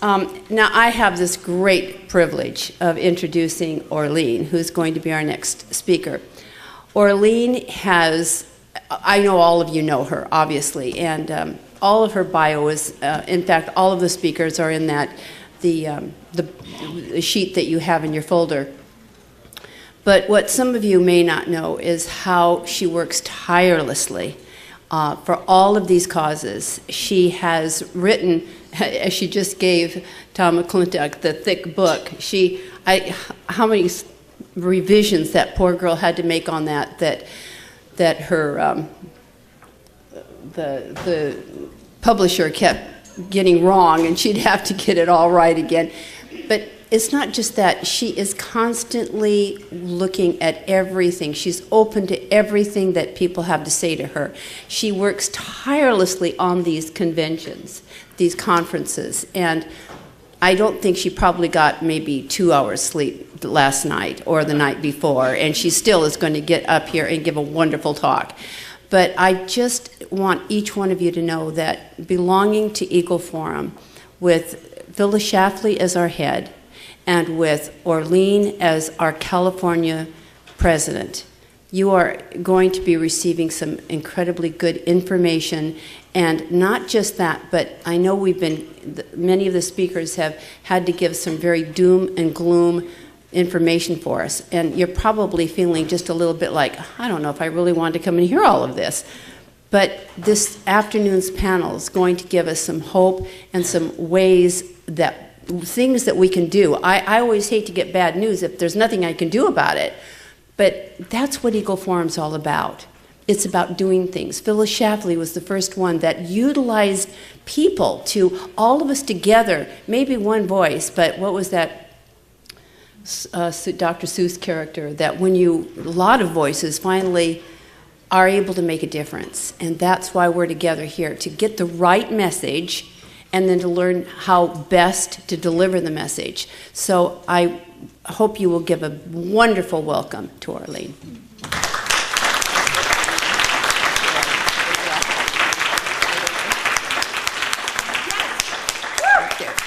Now, I have this great privilege of introducing Orlean, who's going to be our next speaker. Orlean has, I know all of you know her, obviously, and all of her bio is, in fact, all of the speakers are in that, the sheet that you have in your folder. But what some of you may not know is how she works tirelessly for all of these causes. She has written, as she just gave Tom McClintock the thick book, how many revisions that poor girl had to make on that her the publisher kept getting wrong, and she'd have to get it all right again. But it's not just that. She is constantly looking at everything. She's open to everything that people have to say to her. She works tirelessly on these conventions, these conferences, and I don't think she probably got maybe 2 hours sleep last night or the night before, and she still is going to get up here and give a wonderful talk. But I just want each one of you to know that belonging to Eagle Forum, with Phyllis Schlafly as our head, and with Orlean as our California president, you are going to be receiving some incredibly good information. And not just that, but I know many of the speakers have had to give some very doom and gloom information for us. And you're probably feeling just a little bit like, I don't know if I really want to come and hear all of this. But this afternoon's panel is going to give us some hope and some things that we can do. I always hate to get bad news if there's nothing I can do about it. But that's what Eagle Forum's all about. It's about doing things. Phyllis Schlafly was the first one that utilized people to, all of us together, maybe one voice, but what was that Dr. Seuss character, that when a lot of voices finally are able to make a difference. And that's why we're together here, to get the right message and then to learn how best to deliver the message. So I hope you will give a wonderful welcome to Orlean.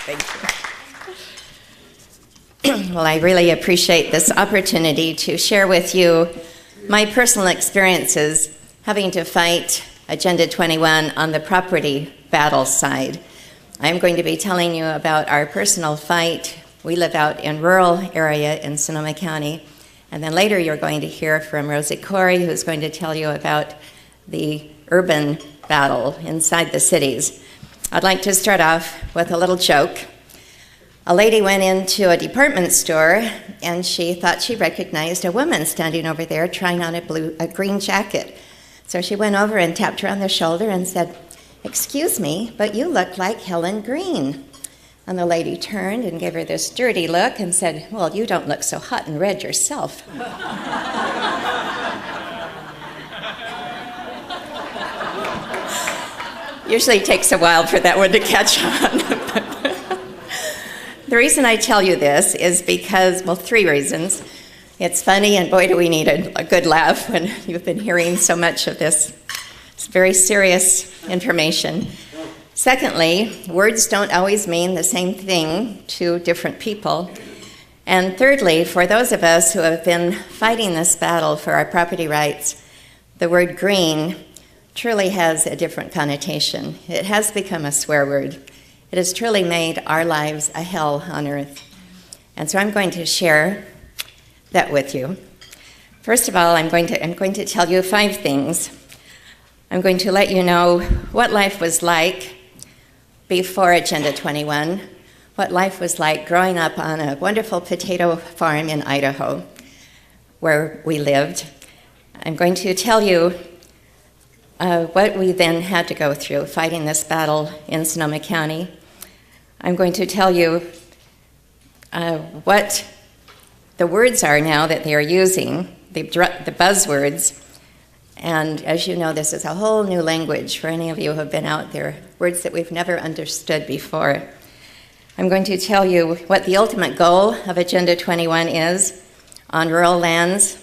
Thank you. Well, I really appreciate this opportunity to share with you my personal experiences having to fight Agenda 21 on the property battle side. I'm going to be telling you about our personal fight. We live out in rural area in Sonoma County. And then later you're going to hear from Rosie Corey, who's going to tell you about the urban battle inside the cities. I'd like to start off with a little joke. A lady went into a department store and she thought she recognized a woman standing over there trying on a green jacket. So she went over and tapped her on the shoulder and said, "Excuse me, but you look like Helen Green." And the lady turned and gave her this dirty look and said, "Well, you don't look so hot and red yourself." Usually takes a while for that one to catch on. The reason I tell you this is because, well, 3 reasons. It's funny, and boy, do we need a good laugh when you've been hearing so much of this. It's very serious information. Secondly, words don't always mean the same thing to different people. And thirdly, for those of us who have been fighting this battle for our property rights, the word green truly has a different connotation. It has become a swear word. It has truly made our lives a hell on earth. And so I'm going to share that with you. First of all, I'm going to tell you 5 things. I'm going to let you know what life was like before Agenda 21, what life was like growing up on a wonderful potato farm in Idaho where we lived. I'm going to tell you what we then had to go through fighting this battle in Sonoma County. I'm going to tell you what the words are now that they are using, the buzzwords. And as you know, this is a whole new language for any of you who have been out there, words that we've never understood before. I'm going to tell you what the ultimate goal of Agenda 21 is on rural lands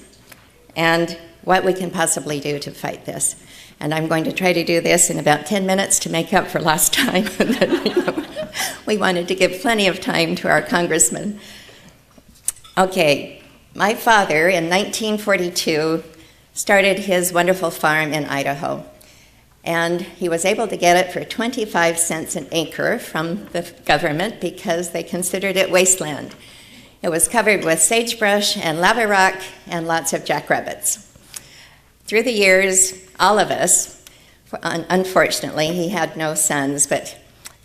and what we can possibly do to fight this. And I'm going to try to do this in about 10 minutes to make up for lost time. we wanted to give plenty of time to our congressman. Okay, my father in 1942 started his wonderful farm in Idaho. And he was able to get it for 25 cents an acre from the government because they considered it wasteland. It was covered with sagebrush and lava rock and lots of jackrabbits. Through the years, all of us, unfortunately, he had no sons, but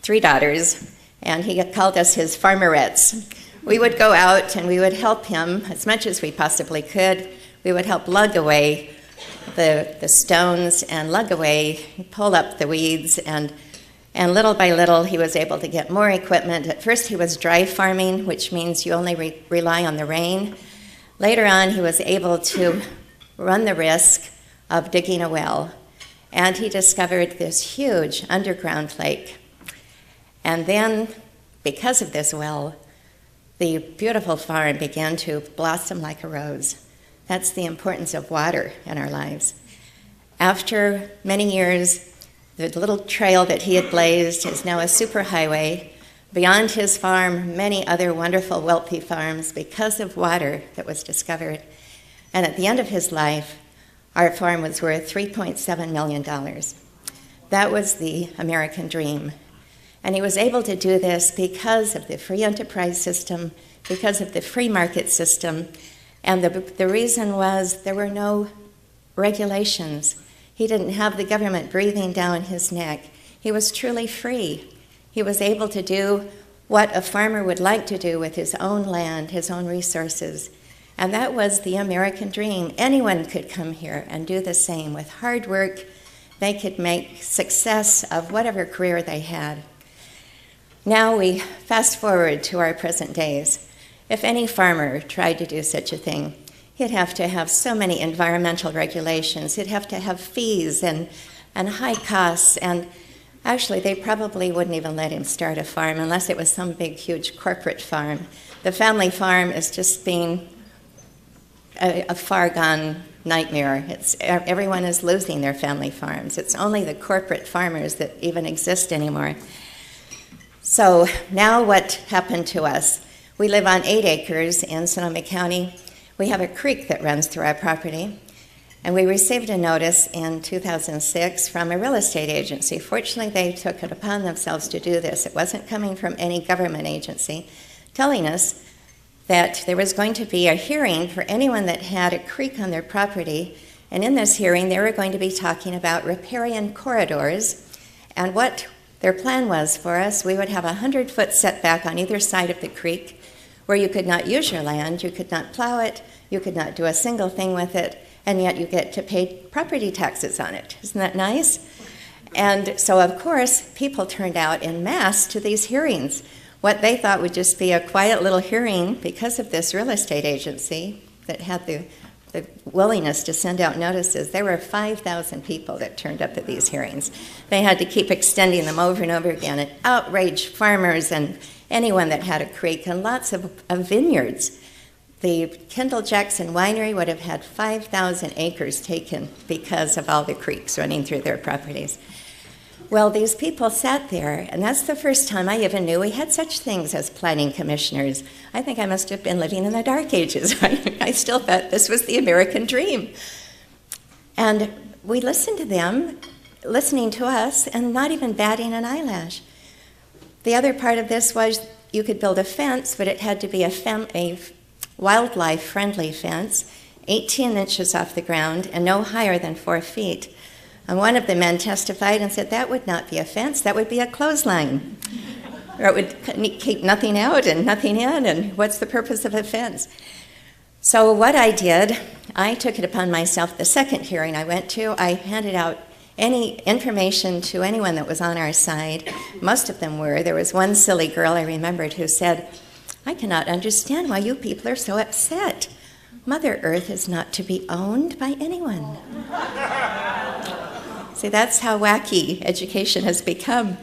3 daughters, and he called us his farmerettes. We would go out and we would help him as much as we possibly could. We would help lug away the stones and lug away, pull up the weeds, and little by little he was able to get more equipment. At first he was dry farming, which means you only rely on the rain. Later on he was able to run the risk of digging a well, and he discovered this huge underground lake. And then, because of this well, the beautiful farm began to blossom like a rose. That's the importance of water in our lives. After many years, the little trail that he had blazed is now a superhighway. Beyond his farm, many other wonderful, wealthy farms because of water that was discovered. And at the end of his life, our farm was worth $3.7 million. That was the American dream. And he was able to do this because of the free enterprise system, because of the free market system. And the reason was there were no regulations. He didn't have the government breathing down his neck. He was truly free. He was able to do what a farmer would like to do with his own land, his own resources. And that was the American dream. Anyone could come here and do the same. With hard work, they could make success of whatever career they had. Now we fast forward to our present days. If any farmer tried to do such a thing, he'd have to have so many environmental regulations. He'd have to have fees and high costs. And actually, they probably wouldn't even let him start a farm unless it was some big, huge corporate farm. The family farm is just being a far-gone nightmare. Everyone is losing their family farms. It's only the corporate farmers that even exist anymore. So now what happened to us? We live on 8 acres in Sonoma County. We have a creek that runs through our property, and we received a notice in 2006 from a real estate agency. Fortunately, they took it upon themselves to do this. It wasn't coming from any government agency, telling us that there was going to be a hearing for anyone that had a creek on their property, and in this hearing, they were going to be talking about riparian corridors, and what their plan was for us. We would have a 100-foot setback on either side of the creek, where you could not use your land, you could not plow it, you could not do a single thing with it, and yet you get to pay property taxes on it. Isn't that nice? And so, of course, people turned out en masse to these hearings. What they thought would just be a quiet little hearing because of this real estate agency that had the willingness to send out notices. There were 5,000 people that turned up at these hearings. They had to keep extending them over and over again. It outraged farmers and anyone that had a creek, and lots of vineyards. The Kendall Jackson Winery would have had 5,000 acres taken because of all the creeks running through their properties. Well, these people sat there, and that's the first time I even knew we had such things as planning commissioners. I think I must have been living in the dark ages. I still thought this was the American dream. And we listened to them, listening to us, and not even batting an eyelash. The other part of this was you could build a fence, but it had to be a wildlife-friendly fence, 18 inches off the ground and no higher than 4 feet. And one of the men testified and said that would not be a fence, that would be a clothesline. Or it would keep nothing out and nothing in, and what's the purpose of a fence? So what I did, I took it upon myself. The second hearing I went to, I handed out any information to anyone that was on our side. Most of them were. There was one silly girl I remembered who said, "I cannot understand why you people are so upset. Mother Earth is not to be owned by anyone." See, that's how wacky education has become.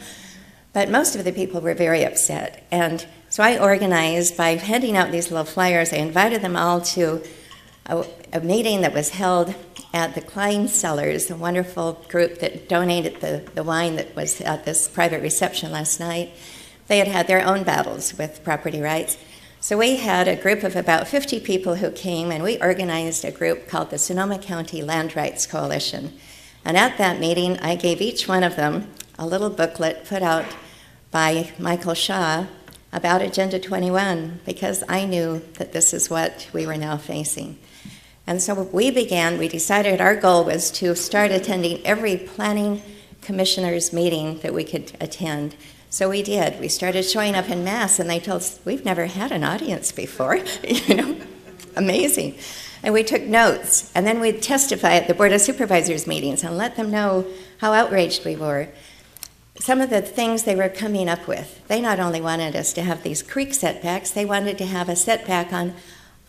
But most of the people were very upset. And so I organized by handing out these little flyers. I invited them all to a meeting that was held at the Klein Cellars, a wonderful group that donated the wine that was at this private reception last night. They had had their own battles with property rights. So we had a group of about 50 people who came, and we organized a group called the Sonoma County Land Rights Coalition. And at that meeting, I gave each one of them a little booklet put out by Michael Shaw about Agenda 21, because I knew that this is what we were now facing. And so we decided our goal was to start attending every planning commissioner's meeting that we could attend. So we did. We started showing up en masse, and they told us, we've never had an audience before, amazing. And we took notes, and then we'd testify at the Board of Supervisors meetings and let them know how outraged we were. Some of the things they were coming up with, they not only wanted us to have these creek setbacks, they wanted to have a setback on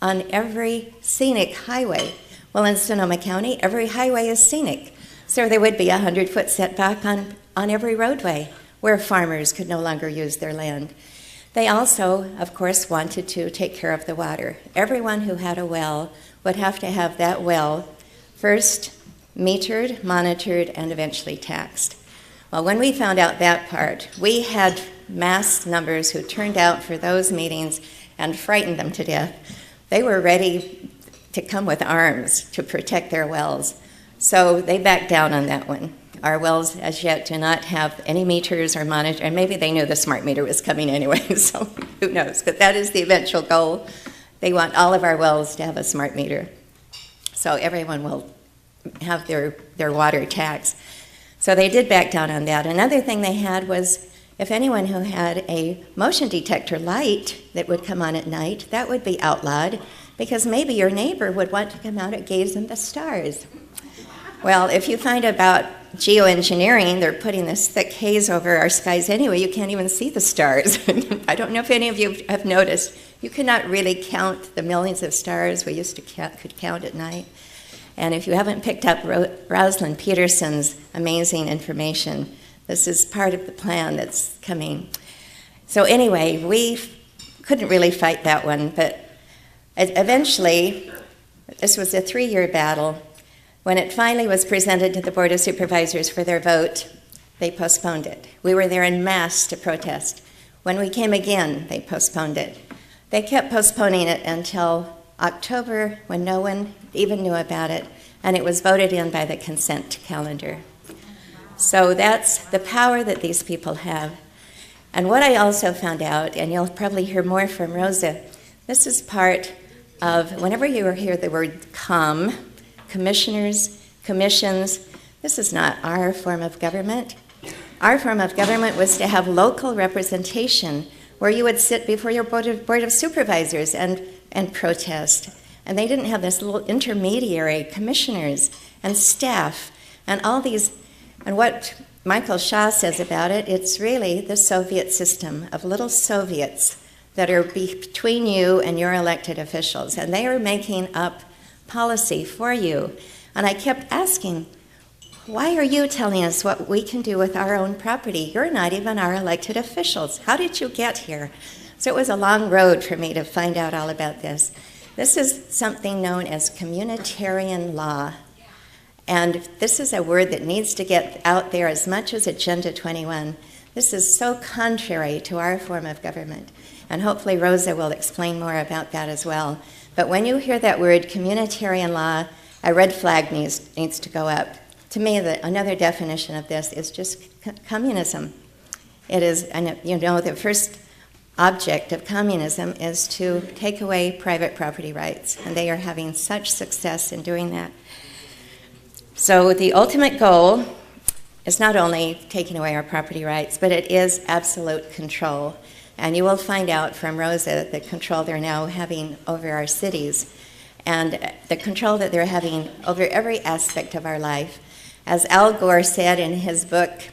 every scenic highway. Well, in Sonoma County, every highway is scenic. So there would be a 100-foot setback on every roadway where farmers could no longer use their land. They also, of course, wanted to take care of the water. Everyone who had a well would have to have that well first metered, monitored, and eventually taxed. Well, when we found out that part, we had mass numbers who turned out for those meetings and frightened them to death. They were ready to come with arms to protect their wells. So they backed down on that one. Our wells, as yet, do not have any meters or monitor, and maybe they knew the smart meter was coming anyway, so who knows. But that is the eventual goal. They want all of our wells to have a smart meter. So everyone will have their water taxed. So they did back down on that. Another thing they had was if anyone who had a motion detector light that would come on at night, that would be outlawed, because maybe your neighbor would want to come out and gaze at the stars. Well, if you find about geoengineering, they're putting this thick haze over our skies anyway, you can't even see the stars. I don't know if any of you have noticed, you cannot really count the millions of stars we used to could count at night. And if you haven't picked up Rosalind Peterson's amazing information, this is part of the plan that's coming. So anyway, we couldn't really fight that one, but eventually, this was a 3-year battle. When it finally was presented to the Board of Supervisors for their vote, they postponed it. We were there en masse to protest. When we came again, they postponed it. They kept postponing it until October, when no one even knew about it, and it was voted in by the consent calendar. So that's the power that these people have. And what I also found out, and you'll probably hear more from Rosa, this is part of, whenever you hear the word commissioners, commissions, this is not our form of government. Our form of government was to have local representation where you would sit before your Board of Supervisors and protest. And they didn't have this little intermediary commissioners and staff and all these. And what Michael Shaw says about it, it's really the Soviet system of little Soviets that are between you and your elected officials. And they are making up policy for you. And I kept asking, why are you telling us what we can do with our own property? You're not even our elected officials. How did you get here? So it was a long road for me to find out all about this. This is something known as communitarian law. And this is a word that needs to get out there as much as Agenda 21. This is so contrary to our form of government. And hopefully Rosa will explain more about that as well. But when you hear that word, communitarian law, a red flag needs to go up. To me, another definition of this is just communism. It is, and you know, the first object of communism is to take away private property rights, and they are having such success in doing that. So the ultimate goal is not only taking away our property rights, but it is absolute control. And you will find out from Rosa the control they're now having over our cities and the control that they're having over every aspect of our life. As Al Gore said in his book,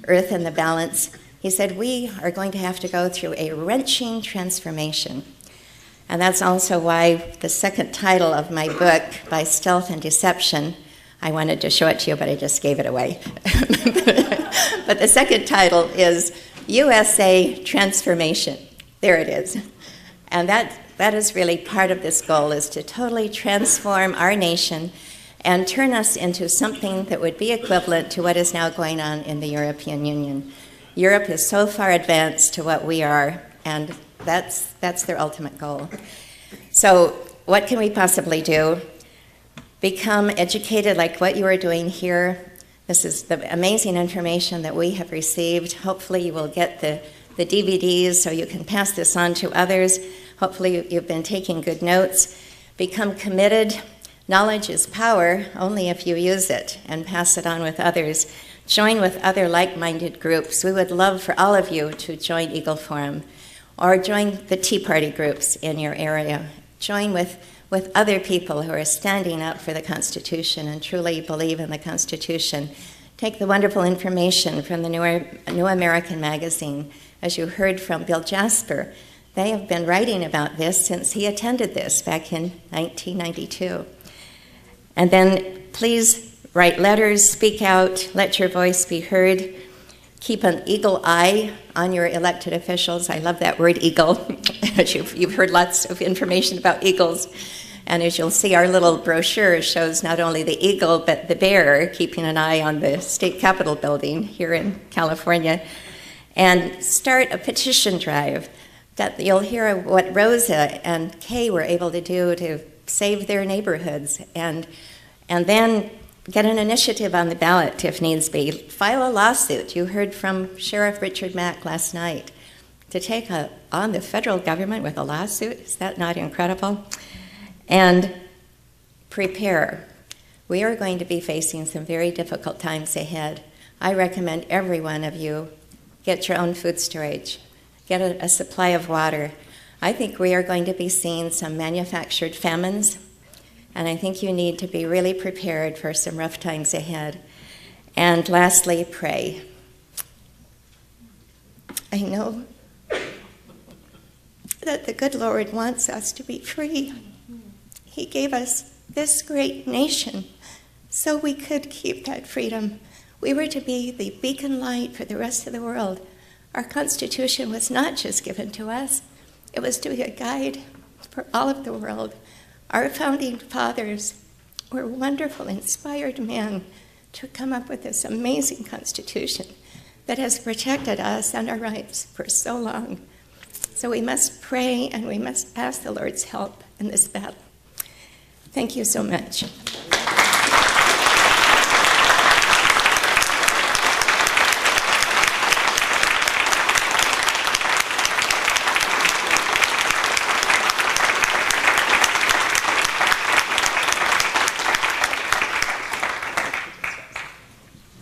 Earth and the Balance, he said, we are going to have to go through a wrenching transformation. And that's also why the second title of my book, By Stealth and Deception, I wanted to show it to you, but I just gave it away. But the second title is USA Transformation. There it is. And that is really part of this goal, is to totally transform our nation and turn us into something that would be equivalent to what is now going on in the European Union. Europe is so far advanced to what we are, and that's their ultimate goal. So what can we possibly do? Become educated like what you are doing here. This is the amazing information that we have received. Hopefully you will get the DVDs so you can pass this on to others. Hopefully you've been taking good notes. Become committed. Knowledge is power only if you use it and pass it on with others. Join with other like-minded groups. We would love for all of you to join Eagle Forum or join the Tea Party groups in your area. Join with other people who are standing up for the Constitution and truly believe in the Constitution. Take the wonderful information from the New American Magazine. As you heard from Bill Jasper, they have been writing about this since he attended this back in 1992. And then please write letters, speak out, let your voice be heard. Keep an eagle eye on your elected officials. I love that word, eagle. You've heard lots of information about eagles. And as you'll see, our little brochure shows not only the eagle, but the bear, keeping an eye on the state capitol building here in California. And start a petition drive. You'll hear what Rosa and Kay were able to do to save their neighborhoods. And then get an initiative on the ballot if needs be. File a lawsuit. You heard from Sheriff Richard Mack last night. To take on the federal government with a lawsuit, is that not incredible? And prepare. We are going to be facing some very difficult times ahead. I recommend every one of you get your own food storage, get a supply of water. I think we are going to be seeing some manufactured famines, and I think you need to be really prepared for some rough times ahead. And lastly, pray. I know that the good Lord wants us to be free. He gave us this great nation so we could keep that freedom. We were to be the beacon light for the rest of the world. Our Constitution was not just given to us. It was to be a guide for all of the world. Our founding fathers were wonderful, inspired men to come up with this amazing Constitution that has protected us and our rights for so long. So we must pray and we must ask the Lord's help in this battle. Thank you so much.